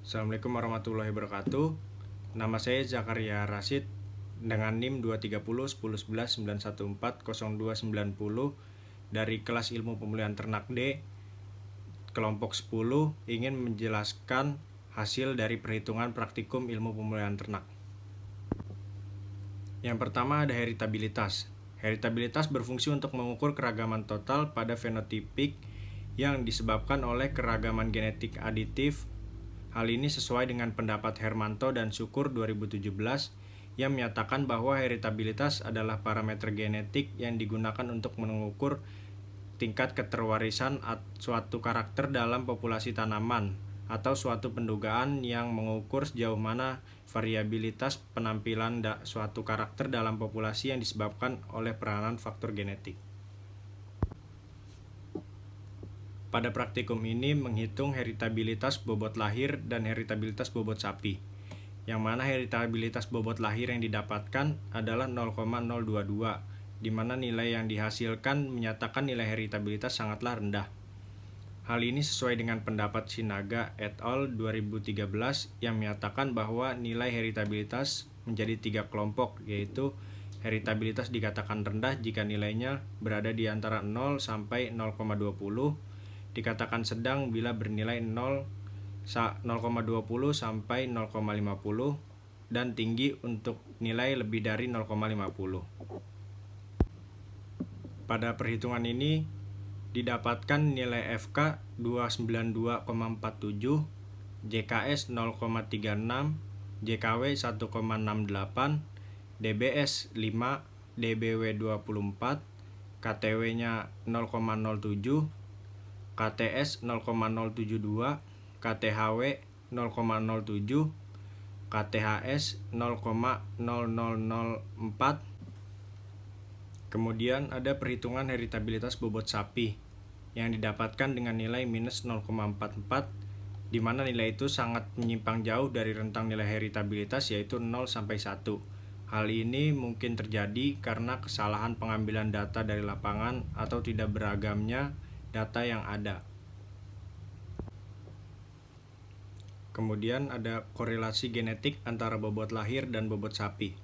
Assalamualaikum warahmatullahi wabarakatuh. Nama saya Zakaria Rashid dengan NIM 230101191402990 dari kelas Ilmu Pemulihan Ternak D, kelompok 10, ingin menjelaskan hasil dari perhitungan praktikum ilmu pemulihan ternak. Yang pertama ada heritabilitas. Heritabilitas berfungsi untuk mengukur keragaman total pada fenotipik yang disebabkan oleh keragaman genetik aditif. Hal ini sesuai dengan pendapat Hermanto dan Syukur 2017 yang menyatakan bahwa heritabilitas adalah parameter genetik yang digunakan untuk mengukur tingkat keterwarisan suatu karakter dalam populasi tanaman atau suatu pendugaan yang mengukur sejauh mana variabilitas penampilan suatu karakter dalam populasi yang disebabkan oleh peranan faktor genetik. Pada praktikum ini menghitung heritabilitas bobot lahir dan heritabilitas bobot sapi, yang mana heritabilitas bobot lahir yang didapatkan adalah 0,022, di mana nilai yang dihasilkan menyatakan nilai heritabilitas sangatlah rendah. Hal ini sesuai dengan pendapat Sinaga et al. 2013 yang menyatakan bahwa nilai heritabilitas menjadi 3 kelompok, yaitu heritabilitas dikatakan rendah jika nilainya berada di antara 0 sampai 0,20, dikatakan sedang bila bernilai 0,20 sampai 0,50, dan tinggi untuk nilai lebih dari 0,50. Pada perhitungan ini didapatkan nilai FK 292,47, JKS 0,36, JKW 1,68, DBS 5, DBW 24, KTW-nya 0,07, KTS 0,072, KTHW 0,07, KTHS 0,0004. Kemudian ada perhitungan heritabilitas bobot sapi yang didapatkan dengan nilai minus 0,44, di mana nilai itu sangat menyimpang jauh dari rentang nilai heritabilitas yaitu 0 sampai 1. Hal ini mungkin terjadi karena kesalahan pengambilan data dari lapangan atau tidak beragamnya data yang ada. Kemudian ada korelasi genetik antara bobot lahir dan bobot sapi.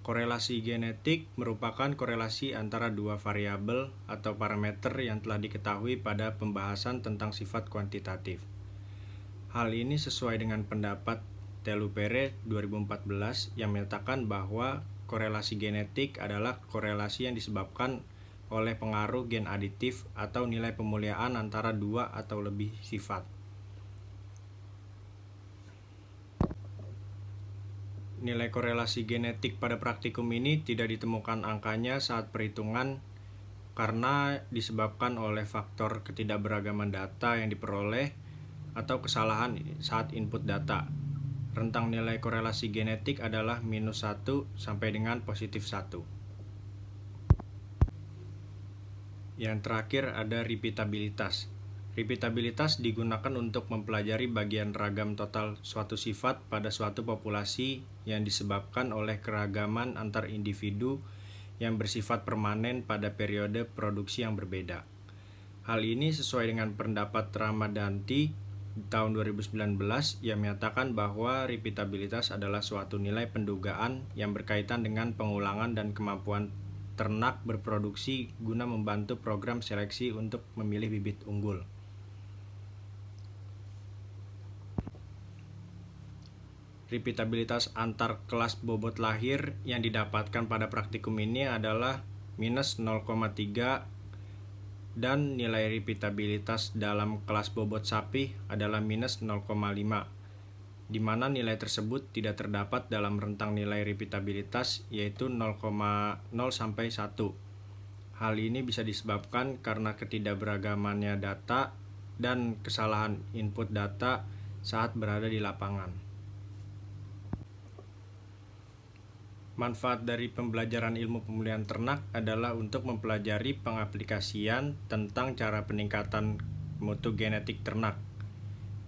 Korelasi genetik merupakan korelasi antara dua variabel atau parameter yang telah diketahui pada pembahasan tentang sifat kuantitatif. Hal ini sesuai dengan pendapat Telupere 2014 yang menyatakan bahwa korelasi genetik adalah korelasi yang disebabkan oleh pengaruh gen aditif atau nilai pemuliaan antara dua atau lebih sifat. Nilai korelasi genetik pada praktikum ini tidak ditemukan angkanya saat perhitungan karena disebabkan oleh faktor ketidakberagaman data yang diperoleh atau kesalahan saat input data. Rentang nilai korelasi genetik adalah minus 1 sampai dengan positif 1. Yang terakhir ada repeatabilitas. Repeatabilitas digunakan untuk mempelajari bagian ragam total suatu sifat pada suatu populasi yang disebabkan oleh keragaman antar individu yang bersifat permanen pada periode produksi yang berbeda. Hal ini sesuai dengan pendapat Ramadanti tahun 2019 yang menyatakan bahwa repeatabilitas adalah suatu nilai pendugaan yang berkaitan dengan pengulangan dan kemampuan ternak berproduksi guna membantu program seleksi untuk memilih bibit unggul. Repeatabilitas antar kelas bobot lahir yang didapatkan pada praktikum ini adalah minus 0,3 dan nilai repeatabilitas dalam kelas bobot sapi adalah minus 0,5, di mana nilai tersebut tidak terdapat dalam rentang nilai repeatabilitas yaitu 0,0 sampai 1. Hal ini bisa disebabkan karena ketidakberagamannya data dan kesalahan input data saat berada di lapangan. Manfaat dari pembelajaran ilmu pemulihan ternak adalah untuk mempelajari pengaplikasian tentang cara peningkatan mutu genetik ternak.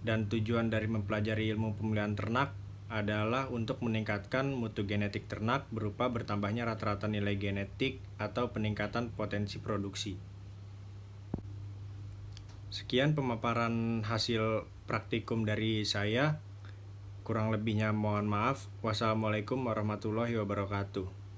Dan tujuan dari mempelajari ilmu pemulihan ternak adalah untuk meningkatkan mutu genetik ternak berupa bertambahnya rata-rata nilai genetik atau peningkatan potensi produksi. Sekian pemaparan hasil praktikum dari saya. Kurang lebihnya mohon maaf. Wassalamualaikum warahmatullahi wabarakatuh.